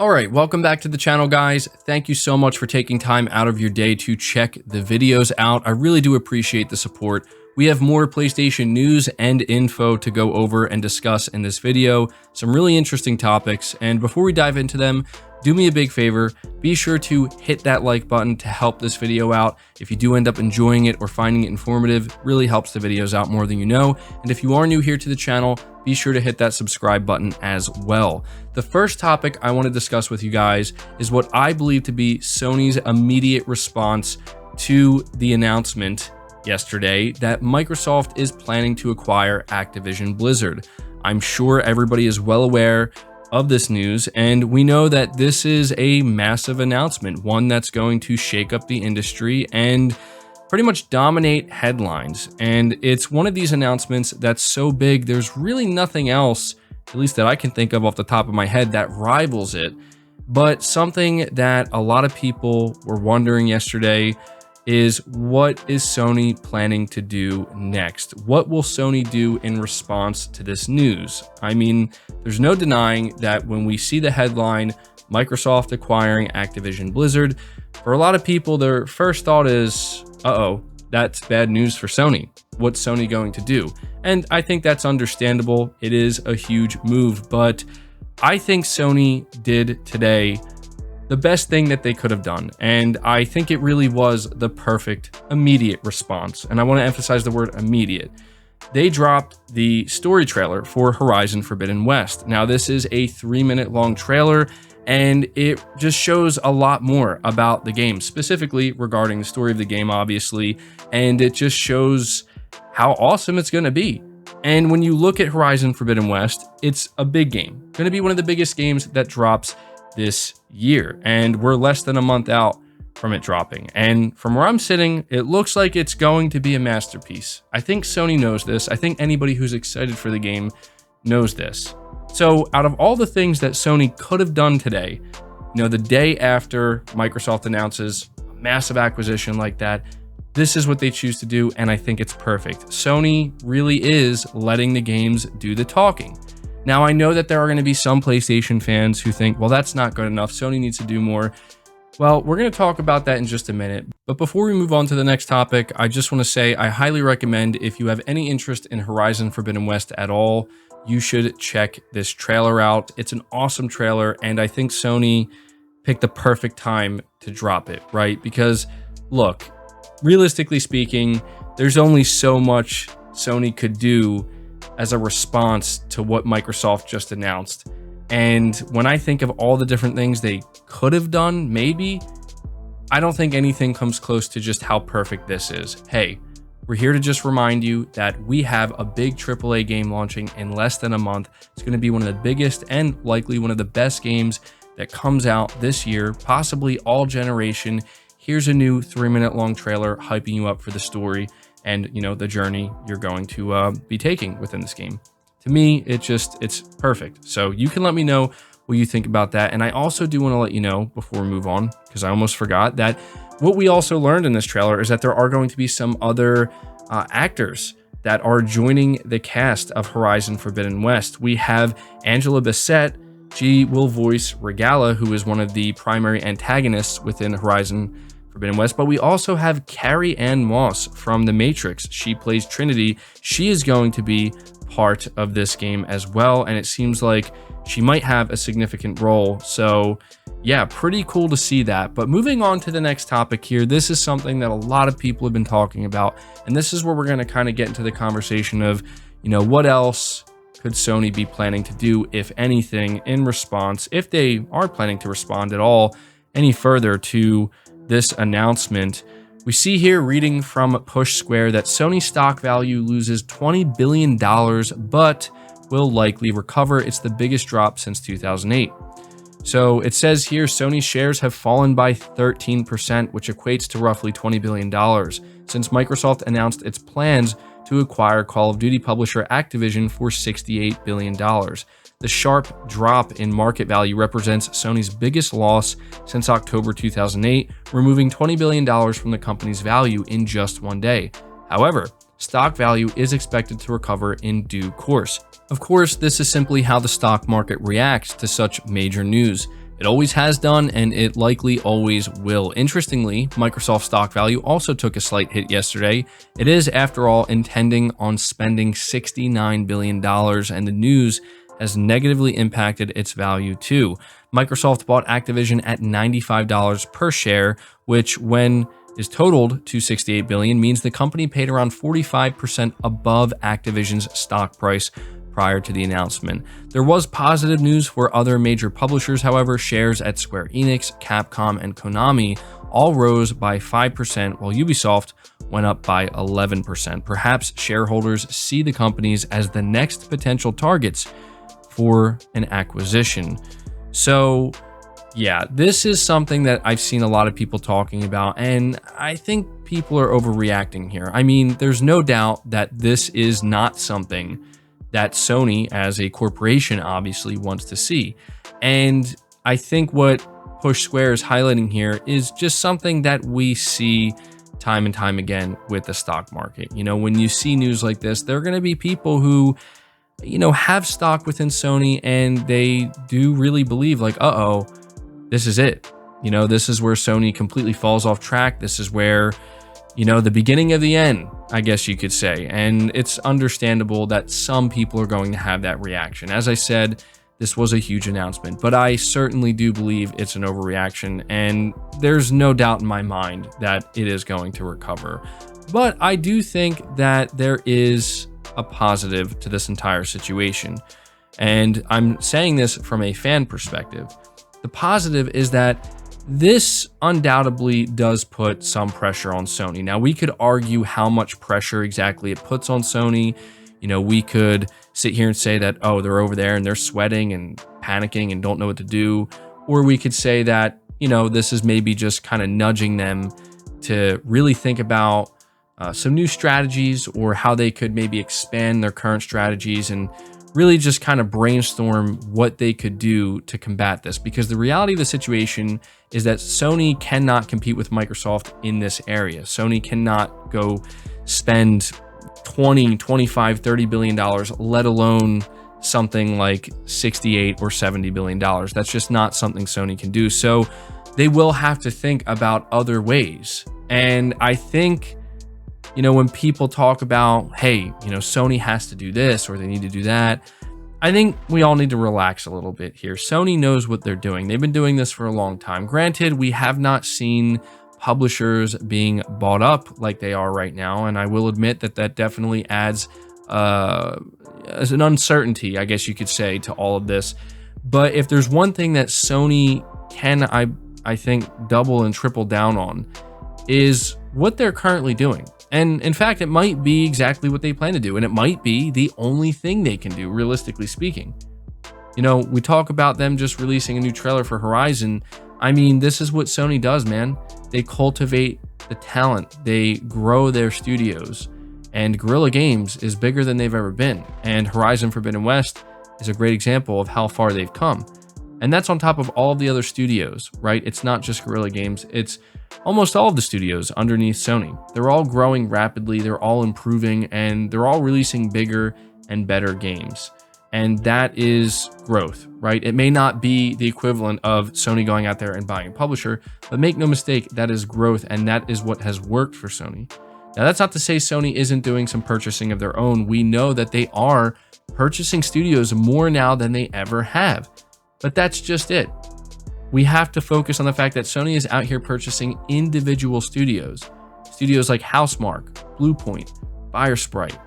All right, welcome back to the channel, guys. Thank you so much for taking time out of your day to check the videos out. I really do appreciate the support. We have more PlayStation news and info to go over and discuss in this video. Some really interesting topics. And before we dive into them, do me a big favor, be sure to hit that like button to help this video out. If you do end up enjoying it or finding it informative, really helps the videos out more than you know. And if you are new here to the channel, be sure to hit that subscribe button as well. The first topic I want to discuss with you guys is what I believe to be Sony's immediate response to the announcement yesterday that Microsoft is planning to acquire Activision Blizzard. I'm sure everybody is well aware of this news, and we know that this is a massive announcement, one that's going to shake up the industry and pretty much dominate headlines. And it's one of these announcements that's so big, there's really nothing else, at least that I can think of off the top of my head, that rivals it. But something that a lot of people were wondering yesterday is, what is Sony planning to do next? What will Sony do in response to this news? I mean, there's no denying that when we see the headline, Microsoft acquiring Activision Blizzard, for a lot of people, their first thought is, uh-oh, that's bad news for Sony. What's Sony going to do? And I think that's understandable. It is a huge move, but I think Sony did today the best thing that they could have done. And I think it really was the perfect immediate response. And I want to emphasize the word immediate. They dropped the story trailer for Horizon Forbidden West. Now, this is a 3-minute long trailer, and it just shows a lot more about the game, specifically regarding the story of the game, obviously. And it just shows how awesome it's going to be. And when you look at Horizon Forbidden West, it's a big game. Going to be one of the biggest games that drops this year, and we're less than a month out from it dropping. And from where I'm sitting, it looks like it's going to be a masterpiece. I think Sony knows this. I think anybody who's excited for the game knows this. So out of all the things that Sony could have done today, you know, the day after Microsoft announces a massive acquisition like that, this is what they choose to do, and I think it's perfect. Sony really is letting the games do the talking. Now, I know that there are going to be some PlayStation fans who think, well, that's not good enough. Sony needs to do more. Well, we're going to talk about that in just a minute. But before we move on to the next topic, I just want to say I highly recommend, if you have any interest in Horizon Forbidden West at all, you should check this trailer out. It's an awesome trailer, and I think Sony picked the perfect time to drop it, right? Because, look, realistically speaking, there's only so much Sony could do as a response to what Microsoft just announced. And when I think of all the different things they could have done, maybe, I don't think anything comes close to just how perfect this is. Hey, we're here to just remind you that we have a big AAA game launching in less than a month. It's going to be one of the biggest and likely one of the best games that comes out this year, possibly all generation. Here's a new 3-minute long trailer hyping you up for the story and, you know, the journey you're going to be taking within this game. To me, it's perfect. So you can let me know what you think about that. And I also do want to let you know, before we move on, because I almost forgot, that what we also learned in this trailer is that there are going to be some other actors that are joining the cast of Horizon Forbidden West. We have Angela Bassett. She will voice Regala, who is one of the primary antagonists within Horizon Forbidden West, but we also have Carrie Ann Moss from The Matrix. She plays Trinity. She is going to be part of this game as well, and it seems like she might have a significant role. So yeah, pretty cool to see that. But moving on to the next topic here, this is something that a lot of people have been talking about, and this is where we're going to kind of get into the conversation of, you know, what else could Sony be planning to do, if anything, in response, if they are planning to respond at all any further to this announcement. We see here, reading from Push Square, that Sony stock value loses $20 billion, but will likely recover. It's the biggest drop since 2008. So it says here, Sony shares have fallen by 13%, which equates to roughly $20 billion, since Microsoft announced its plans to acquire Call of Duty publisher Activision for $68 billion. The sharp drop in market value represents Sony's biggest loss since October 2008, removing $20 billion from the company's value in just one day. However, stock value is expected to recover in due course. Of course, this is simply how the stock market reacts to such major news. It always has done, and it likely always will. Interestingly, Microsoft stock value also took a slight hit yesterday. It is, after all, intending on spending $69 billion, and the news has negatively impacted its value too. Microsoft bought Activision at $95 per share, which, when is totaled to $68 billion, means the company paid around 45% above Activision's stock price prior to the announcement. There was positive news for other major publishers, however. Shares at Square Enix, Capcom, and Konami all rose by 5%, while Ubisoft went up by 11%. Perhaps shareholders see the companies as the next potential targets for an acquisition. So yeah, this is something that I've seen a lot of people talking about, and I think people are overreacting here. I mean, there's no doubt that this is not something that Sony as a corporation obviously wants to see. And I think what Push Square is highlighting here is just something that we see time and time again with the stock market. You know, when you see news like this, there are going to be people who, you know, have stock within Sony, and they do really believe like, uh-oh, this is it. You know, this is where Sony completely falls off track. This is where, you know, the beginning of the end, I guess you could say. And it's understandable that some people are going to have that reaction. As I said, this was a huge announcement, but I certainly do believe it's an overreaction, and there's no doubt in my mind that it is going to recover. But I do think that there is a positive to this entire situation. And I'm saying this from a fan perspective. The positive is that this undoubtedly does put some pressure on Sony. Now, we could argue how much pressure exactly it puts on Sony. You know, we could sit here and say that, oh, they're over there and they're sweating and panicking and don't know what to do. Or we could say that, you know, this is maybe just kind of nudging them to really think about some new strategies, or how they could maybe expand their current strategies and really just kind of brainstorm what they could do to combat this. Because the reality of the situation is that Sony cannot compete with Microsoft in this area. Sony cannot go spend 20, 25, 30 billion dollars, let alone something like 68 or 70 billion dollars. That's just not something Sony can do. So they will have to think about other ways. And I think, you know, when people talk about, hey, you know, Sony has to do this or they need to do that, I think we all need to relax a little bit here. Sony knows what they're doing. They've been doing this for a long time. Granted, we have not seen publishers being bought up like they are right now, and I will admit that that definitely adds as an uncertainty, I guess you could say, to all of this. But if there's one thing that Sony can, I think, double and triple down on, is what they're currently doing. And in fact, it might be exactly what they plan to do, and it might be the only thing they can do, realistically speaking. You know, we talk about them just releasing a new trailer for Horizon. I mean, this is what Sony does, man. They cultivate the talent, they grow their studios, and Guerrilla Games is bigger than they've ever been. And Horizon Forbidden West is a great example of how far they've come. And that's on top of all of the other studios, right? It's not just Guerrilla Games, it's almost all of the studios underneath Sony. They're all growing rapidly, they're all improving, and they're all releasing bigger and better games. And that is growth, right? It may not be the equivalent of Sony going out there and buying a publisher, but make no mistake, that is growth, and that is what has worked for Sony. Now, that's not to say Sony isn't doing some purchasing of their own. We know that they are purchasing studios more now than they ever have, but that's just it. We have to focus on the fact that Sony is out here purchasing individual studios. Studios like Housemarque, Bluepoint, Firesprite.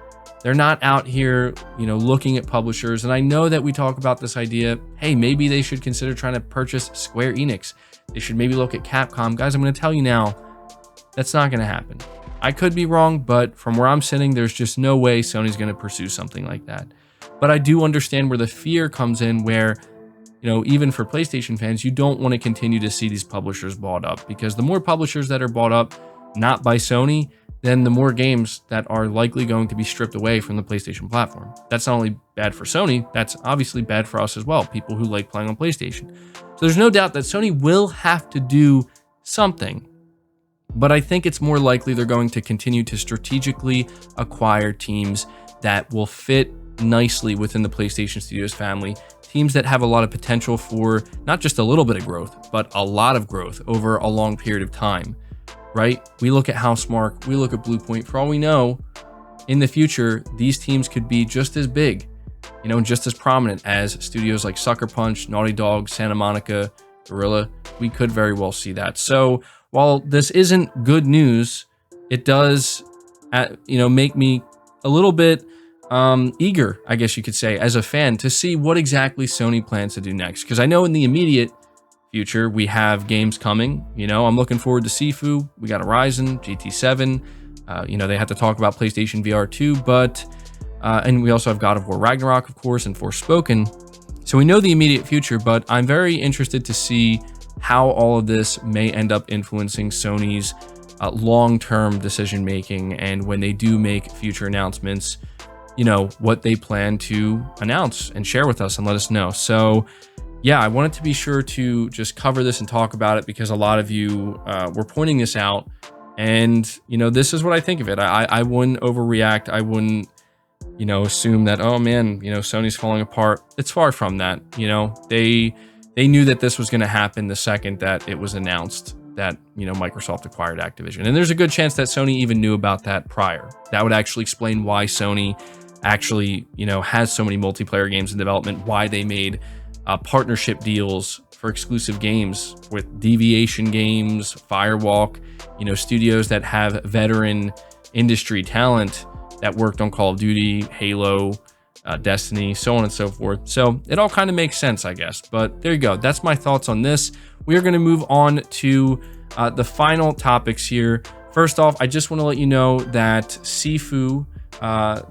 They're not out here, you know, looking at publishers. And I know that we talk about this idea, hey, maybe they should consider trying to purchase Square Enix. They should maybe look at Capcom. Guys, I'm going to tell you now, that's not going to happen. I could be wrong, but from where I'm sitting, there's just no way Sony's going to pursue something like that. But I do understand where the fear comes in, where, you know, even for PlayStation fans, you don't want to continue to see these publishers bought up, because the more publishers that are bought up, not by Sony, then the more games that are likely going to be stripped away from the PlayStation platform. That's not only bad for Sony, that's obviously bad for us as well, people who like playing on PlayStation. So there's no doubt that Sony will have to do something, but I think it's more likely they're going to continue to strategically acquire teams that will fit nicely within the PlayStation Studios family, teams that have a lot of potential for not just a little bit of growth, but a lot of growth over a long period of time, right? We look at Housemarque, we look at Bluepoint. For all we know, in the future, these teams could be just as big, you know, just as prominent as studios like Sucker Punch, Naughty Dog, Santa Monica, Guerrilla. We could very well see that. So while this isn't good news, it does, you know, make me a little bit eager, I guess you could say, as a fan to see what exactly Sony plans to do next. Because I know in the immediate future, we have games coming. You know, I'm looking forward to SIFU. We got Horizon, GT7. You know, they had to talk about PlayStation VR 2, but, and we also have God of War Ragnarok, of course, and Forspoken. So we know the immediate future, but I'm very interested to see how all of this may end up influencing Sony's long-term decision-making, and when they do make future announcements, you know, what they plan to announce and share with us and let us know. So yeah, I wanted to be sure to just cover this and talk about it because a lot of you were pointing this out, and, you know, this is what I think of it. I wouldn't overreact. I wouldn't, you know, assume that, oh man, you know, Sony's falling apart. It's far from that. You know, they knew that this was going to happen the second that it was announced that, you know, Microsoft acquired Activision. And there's a good chance that Sony even knew about that prior. That would actually explain why Sony actually, you know, has so many multiplayer games in development, why they made partnership deals for exclusive games with Deviation Games, Firewalk, you know, studios that have veteran industry talent that worked on Call of Duty, Halo, Destiny, so on and so forth. So it all kind of makes sense, I guess. But there you go. That's my thoughts on this. We are going to move on to the final topics here. First off, I just want to let you know that SIFU,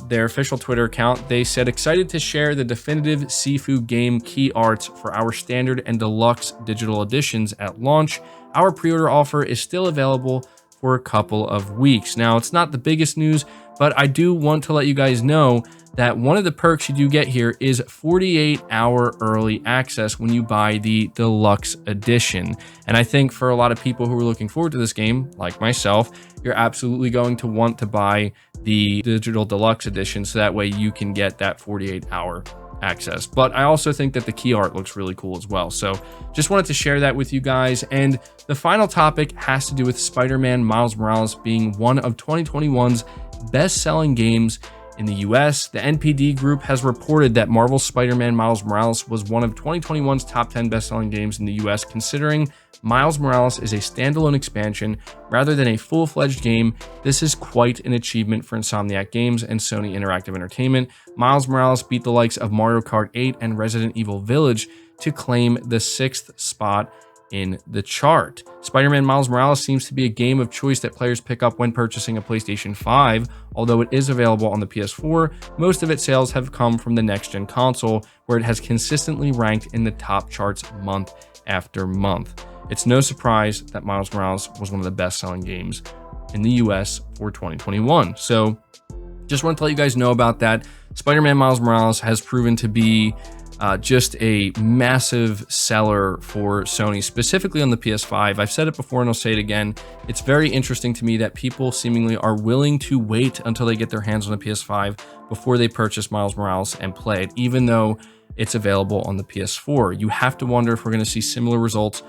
their official Twitter account, they said, excited to share the definitive SIFU game key arts for our standard and deluxe digital editions at launch. Our pre-order offer is still available for a couple of weeks. Now, it's not the biggest news, but I do want to let you guys know that one of the perks you do get here is 48-hour early access when you buy the deluxe edition. And I think for a lot of people who are looking forward to this game, like myself, you're absolutely going to want to buy the digital deluxe edition so that way you can get that 48-hour access. But I also think that the key art looks really cool as well. So just wanted to share that with you guys. And the final topic has to do with Spider-Man Miles Morales being one of 2021's best-selling games in the US. The NPD Group has reported that Marvel's Spider-Man Miles Morales was one of 2021's top 10 best-selling games in the US, considering Miles Morales is a standalone expansion rather than a full-fledged game. This is quite an achievement for Insomniac Games and Sony Interactive Entertainment. Miles Morales beat the likes of Mario Kart 8 and Resident Evil Village to claim the 6th spot in the chart. Spider-Man Miles Morales seems to be a game of choice that players pick up when purchasing a PlayStation 5. Although it is available on the PS4, most of its sales have come from the next-gen console, where it has consistently ranked in the top charts month after month. It's no surprise that Miles Morales was one of the best-selling games in the US for 2021. So just wanted to let you guys know about that. Spider-Man Miles Morales has proven to be just a massive seller for Sony, specifically on the PS5. I've said it before and I'll say it again. It's very interesting to me that people seemingly are willing to wait until they get their hands on a PS5 before they purchase Miles Morales and play it, even though it's available on the PS4. You have to wonder if we're going to see similar results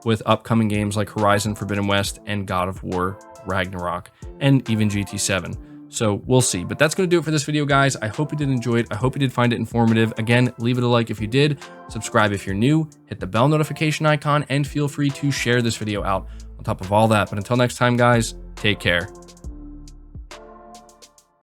with upcoming games like Horizon Forbidden West and God of War Ragnarok, and even GT7. So we'll see. But that's going to do it for this video, guys. I hope you did enjoy it. I hope you did find it informative. Again, leave it a like if you did. Subscribe if you're new. Hit the bell notification icon, and feel free to share this video out on top of all that. But until next time, guys, take care.